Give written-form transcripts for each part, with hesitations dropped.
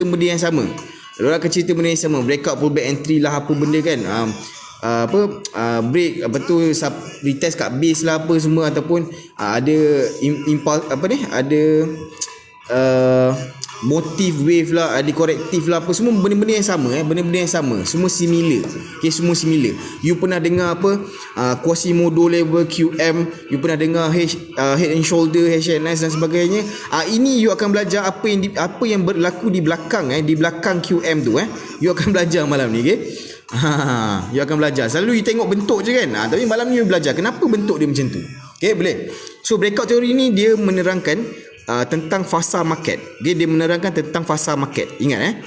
benda yang sama. Diorang akan cerita benda yang sama. Breakout, pullback, entry lah apa benda kan. Break apa tu, retest kat base lah apa semua, ataupun ada impulse apa ni, ada motif wave lah, ada korektif lah apa, semua benda-benda yang sama benda-benda yang sama, semua similar. Okay, semua similar. You pernah dengar apa Quasimodo level QM, you pernah dengar head and shoulder, HNS dan sebagainya. Ini you akan belajar apa yang berlaku di belakang di belakang QM tu you akan belajar malam ni. Okay, you akan belajar. Selalu you tengok bentuk je kan, tapi malam ni you belajar kenapa bentuk dia macam tu. Okay, boleh. So breakout theory ni dia menerangkan tentang fasa market. Okay, dia menerangkan tentang fasa market. Ingat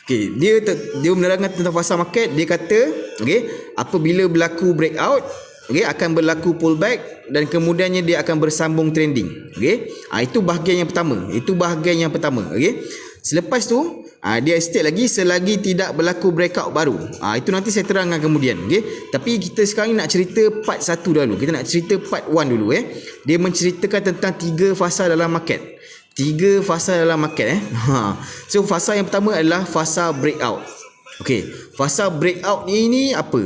okay, dia menerangkan tentang fasa market. Dia kata okay, apabila berlaku breakout, okay, akan berlaku pullback dan kemudiannya dia akan bersambung trending. Okay, itu bahagian yang pertama. Okay, selepas tu dia state lagi selagi tidak berlaku breakout baru. Itu nanti saya terangkan kemudian. Okay, tapi kita sekarang nak cerita part 1 dulu. Kita nak cerita part 1 dulu. Dia menceritakan tentang 3 fasa dalam market. 3 fasa dalam market. So fasa yang pertama adalah fasa breakout. Okay, fasa breakout ni apa?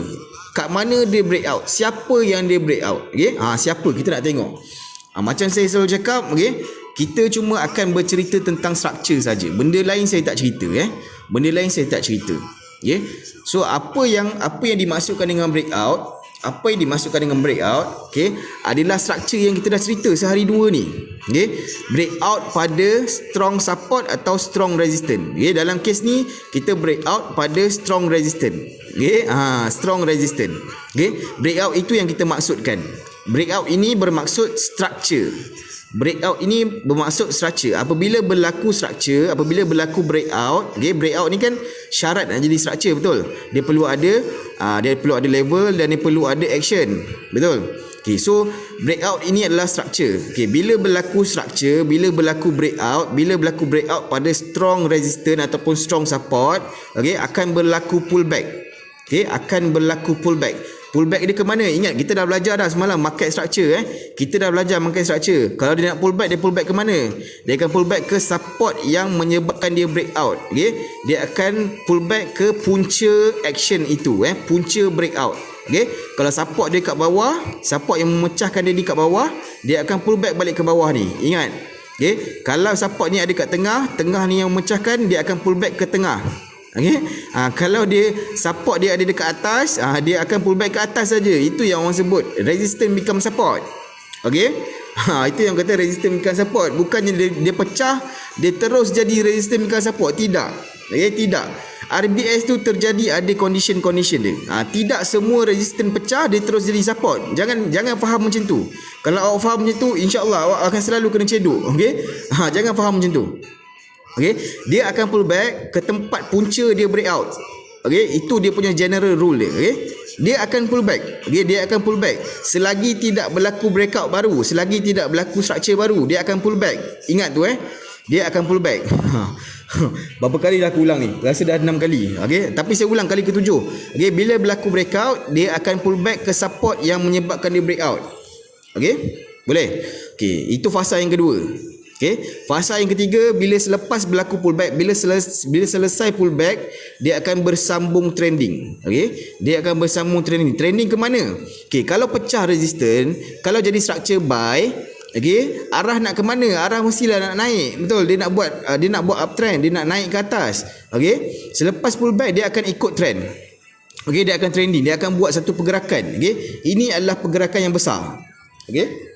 Kat mana dia breakout? Siapa yang dia breakout? Okay, siapa? Kita nak tengok. Macam saya selalu cakap, okay, kita cuma akan bercerita tentang structure saja. Benda lain saya tak cerita. Benda lain saya tak cerita. Okay, so apa yang dimaksudkan dengan breakout? Apa yang dimaksudkan dengan breakout? Okay, adalah structure yang kita dah cerita sehari dua ni. Okay, breakout pada strong support atau strong resistance. Okay, dalam kes ni kita breakout pada strong resistance. Okay, strong resistance. Okay, breakout itu yang kita maksudkan. Breakout ini bermaksud structure. Breakout ini bermaksud structure. Apabila berlaku structure, apabila berlaku breakout, okay, breakout ni kan syarat nak jadi structure, betul? Dia perlu ada level dan dia perlu ada action, betul? Okay, so breakout ini adalah structure. Okay, bila berlaku structure, bila berlaku breakout pada strong resistance ataupun strong support, okay, akan berlaku pullback. Okay, akan berlaku pullback. Pullback dia ke mana? Ingat, kita dah belajar dah semalam market structure. Kita dah belajar market structure. Kalau dia nak pullback, dia pullback ke mana? Dia akan pullback ke support yang menyebabkan dia breakout. Okay? Dia akan pullback ke punca action itu. Punca breakout. Okay? Kalau support dia kat bawah, support yang memecahkan dia di kat bawah, dia akan pullback balik ke bawah ni. Ingat. Okay? Kalau support ni ada kat tengah, tengah ni yang memecahkan, dia akan pullback ke tengah. Okay? Kalau dia support dia ada dekat atas, dia akan pullback ke atas saja. Itu yang orang sebut resistance become support. Okay? Itu yang kata resistance become support. Bukannya dia pecah, dia terus jadi resistance become support. Tidak. Okay? Tidak. RBS tu terjadi ada condition dia. Tidak semua resistance pecah dia terus jadi support. Jangan faham macam tu. Kalau awak faham macam tu, insya-Allah awak akan selalu kena cedok. Okay? Jangan faham macam tu. Okay, dia akan pullback ke tempat punca dia breakout. Okay, itu dia punya general rule dia. Okay, dia akan pullback. Okay, dia akan pullback selagi tidak berlaku breakout baru, selagi tidak berlaku structure baru, dia akan pullback. Ingat tu dia akan pullback. Berapa kali dah aku ulang ni? Rasa dah 6 kali. Okay, tapi saya ulang kali ke-7. Okay, bila berlaku breakout, dia akan pullback ke support yang menyebabkan dia breakout. Okay, boleh? Okay, itu fasa yang kedua. Okay, fasa yang ketiga, bila selepas berlaku pullback, bila selesai pullback, dia akan bersambung trending. Okay, dia akan bersambung trending. Trending ke mana? Okay, kalau pecah resistance, kalau jadi structure buy, okay, arah nak ke mana? Arah mestilah nak naik, betul? Dia nak buat uptrend, dia nak naik ke atas. Okay, selepas pullback dia akan ikut trend. Okay, dia akan trending, dia akan buat satu pergerakan. Okay, ini adalah pergerakan yang besar. Okay,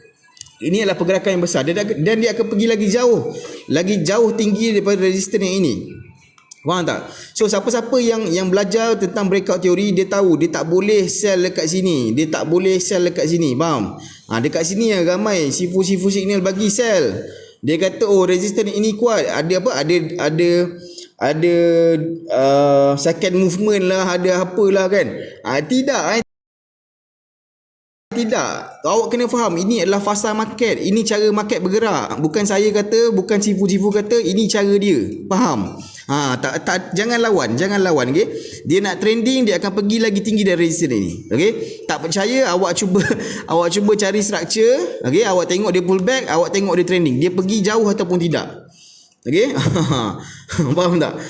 ini adalah pergerakan yang besar dan dia akan pergi lagi jauh tinggi daripada resistance yang ini. Faham tak? So siapa-siapa yang belajar tentang breakout theory, dia tahu dia tak boleh sell dekat sini, dia tak boleh sell dekat sini. Faham? Dekat sini ramai sifu signal bagi sell. Dia kata resistance ini kuat, ada apa? Ada second movement lah, ada apalah kan. Tidak. Tidak. Awak kena faham, ini adalah fasa market. Ini cara market bergerak. Bukan saya kata, bukan cifu-cifu kata, ini cara dia. Faham? Jangan lawan, okay? Dia nak trending, dia akan pergi lagi tinggi dari resistance ini. Okay? Tak percaya, awak cuba cari structure, okay? Awak tengok dia pullback, awak tengok dia trending. Dia pergi jauh ataupun tidak. Okey. Faham tak?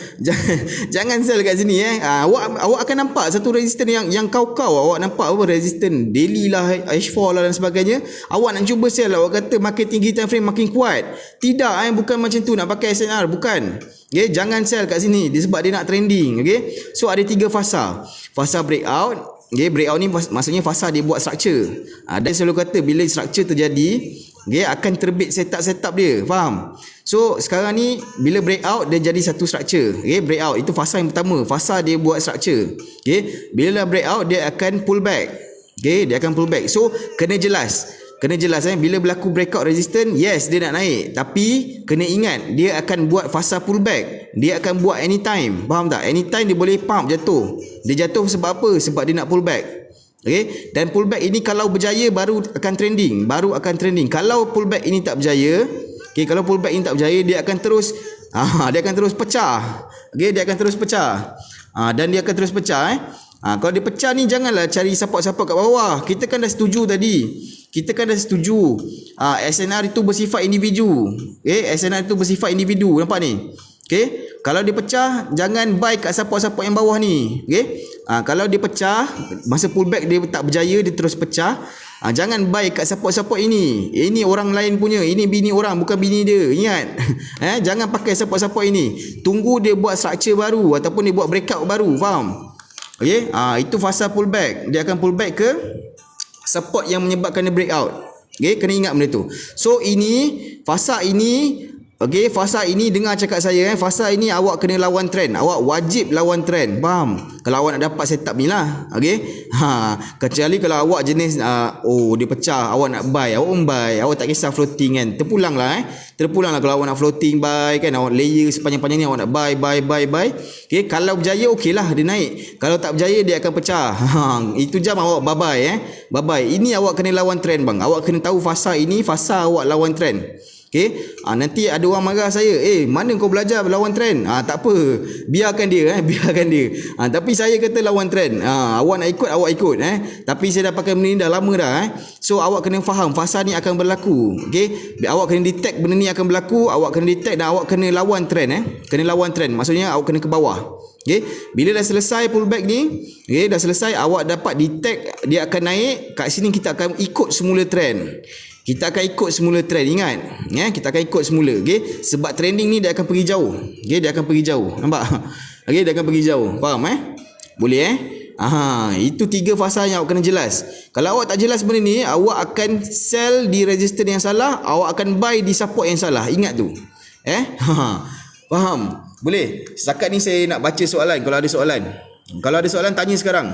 Jangan sell kat sini awak akan nampak satu resistor yang kau-kau, awak nampak apa resistor daily lah, H4 lah dan sebagainya. Awak nak cuba sell, awak kata makin tinggi time frame makin kuat. Tidak, bukan macam tu nak pakai SNR, bukan. Okey, jangan sell kat sini sebab dia nak trending. Okey. So ada 3 fasa. Fasa breakout. Okay, breakout ni maksudnya fasa dia buat structure. Dan selalu kata bila structure terjadi, okay, akan terbit setup dia. Faham? So sekarang ni bila breakout dia jadi satu structure. Okay, breakout itu fasa yang pertama. Fasa dia buat structure. Okay, bila dah breakout dia akan pull back. Okay, dia akan pull back. So kena jelas. Bila berlaku breakout resistance, yes dia nak naik, tapi kena ingat dia akan buat fasa pullback. Dia akan buat anytime. Faham tak? Anytime dia boleh pump jatuh. Dia jatuh sebab apa? Sebab dia nak pullback. Okey, dan pullback ini kalau berjaya baru akan trending, Kalau pullback ini tak berjaya, kalau pullback ini tak berjaya, dia akan terus pecah. Okey, dia akan terus pecah. Dan dia akan terus pecah kalau dia pecah ni janganlah cari support-support kat bawah. Kita kan dah setuju tadi. SNR itu bersifat individu. SNR itu bersifat individu. Nampak ni? Kalau dia pecah, jangan buy kat support-support yang bawah ni. Kalau dia pecah, masa pullback dia tak berjaya, dia terus pecah. Jangan buy kat support-support ini. Ini orang lain punya. Ini bini orang, bukan bini dia. Ingat. Jangan pakai support-support ini. Tunggu dia buat structure baru ataupun dia buat breakout baru. Faham? Okey, itu fasa pullback. Dia akan pullback ke support yang menyebabkan dia breakout. Okey, kena ingat benda tu. So fasa ini dengar cakap saya fasa ini awak kena lawan trend. Awak wajib lawan trend. Faham? Kalau awak nak dapat setup ni lah. Okey. Kecuali kalau awak jenis dia pecah, awak nak buy, awak buy. Awak tak kisah floating kan. Terpulang lah kalau awak nak floating buy kan, awak layer sepanjang-panjang ni awak nak buy. Okey, kalau berjaya okeylah dia naik. Kalau tak berjaya dia akan pecah. Itu jam awak bye-bye. Ini awak kena lawan trend bang. Awak kena tahu fasa ini fasa awak lawan trend. Okey, nanti ada orang marah saya, mana kau belajar lawan trend? Tak apa, biarkan dia. Tapi saya kata lawan trend. Awak nak ikut, awak ikut. Tapi saya dah pakai benda ni dah lama dah. So awak kena faham fasa ni akan berlaku. Okey, awak kena detect benda ni akan berlaku, awak kena detect dan awak kena lawan trend. Kena lawan trend, maksudnya awak kena ke bawah. Okey, bila dah selesai pullback ni, dah selesai, awak dapat detect dia akan naik, kat sini kita akan ikut semula trend. Ingat. Kita akan ikut semula. Okey, sebab trending ni dia akan pergi jauh. Nampak? Okey, dia akan pergi jauh. Faham Boleh itu 3 fasa yang awak kena jelas. Kalau awak tak jelas benda ni, awak akan sell di resistor yang salah, awak akan buy di support yang salah. Ingat tu. Faham? Boleh? Setakat ni saya nak baca soalan. Kalau ada soalan tanya sekarang.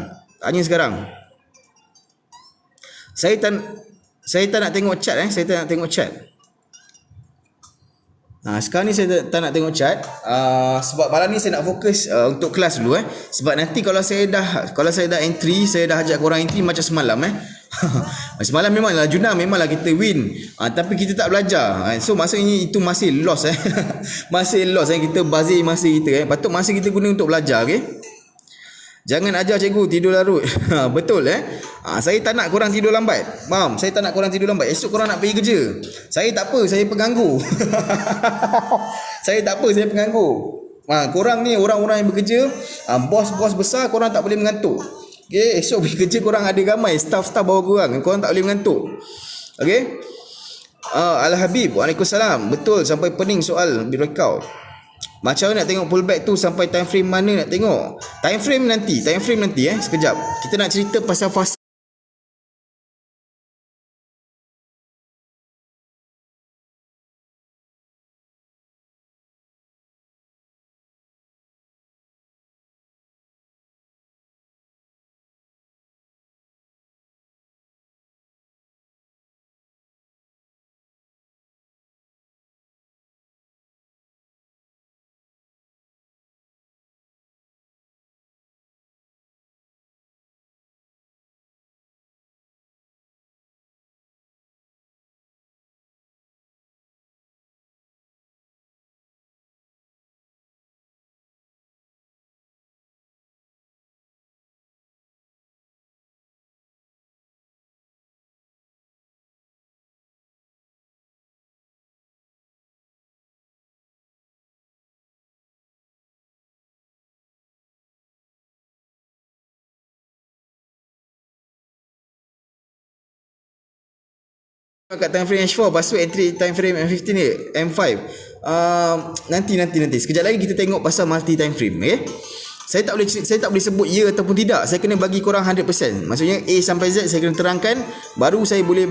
Saya tak nak tengok chat. Sekarang ni saya tak nak tengok chat. Sebab malam ni saya nak fokus untuk kelas dulu. Sebab nanti kalau saya dah entry, saya dah ajak korang entry macam semalam. Semalam memanglah Juna, memanglah kita win. Tapi kita tak belajar. So maksudnya itu masih loss. Masih loss. Kita bazir masa kita. Patut masa kita guna untuk belajar. Jangan ajar cikgu tidur larut. Betul saya tak nak korang tidur lambat. Faham? Saya tak nak korang tidur lambat. Esok korang nak pergi kerja. Saya tak apa, saya pengganggu. Saya pengganggu. Korang ni orang-orang yang bekerja, bos-bos besar, korang tak boleh mengantuk. Okey, esok pergi kerja korang ada ramai staff-staff bawah korang tak boleh mengantuk. Okey? Al-Habib, Waalaikumsalam. Betul, sampai pening soal breakout. Macam mana nak tengok pullback tu, sampai time frame mana nak tengok? Time frame nanti sekejap. Kita nak cerita pasal fasa kat time frame H4, lepas tu entry time frame M15 ni, M5. Nanti. Sekejap lagi kita tengok pasal multi time frame, okey. Saya tak boleh sebut ya ataupun tidak. Saya kena bagi korang 100%. Maksudnya A sampai Z saya kena terangkan, baru saya boleh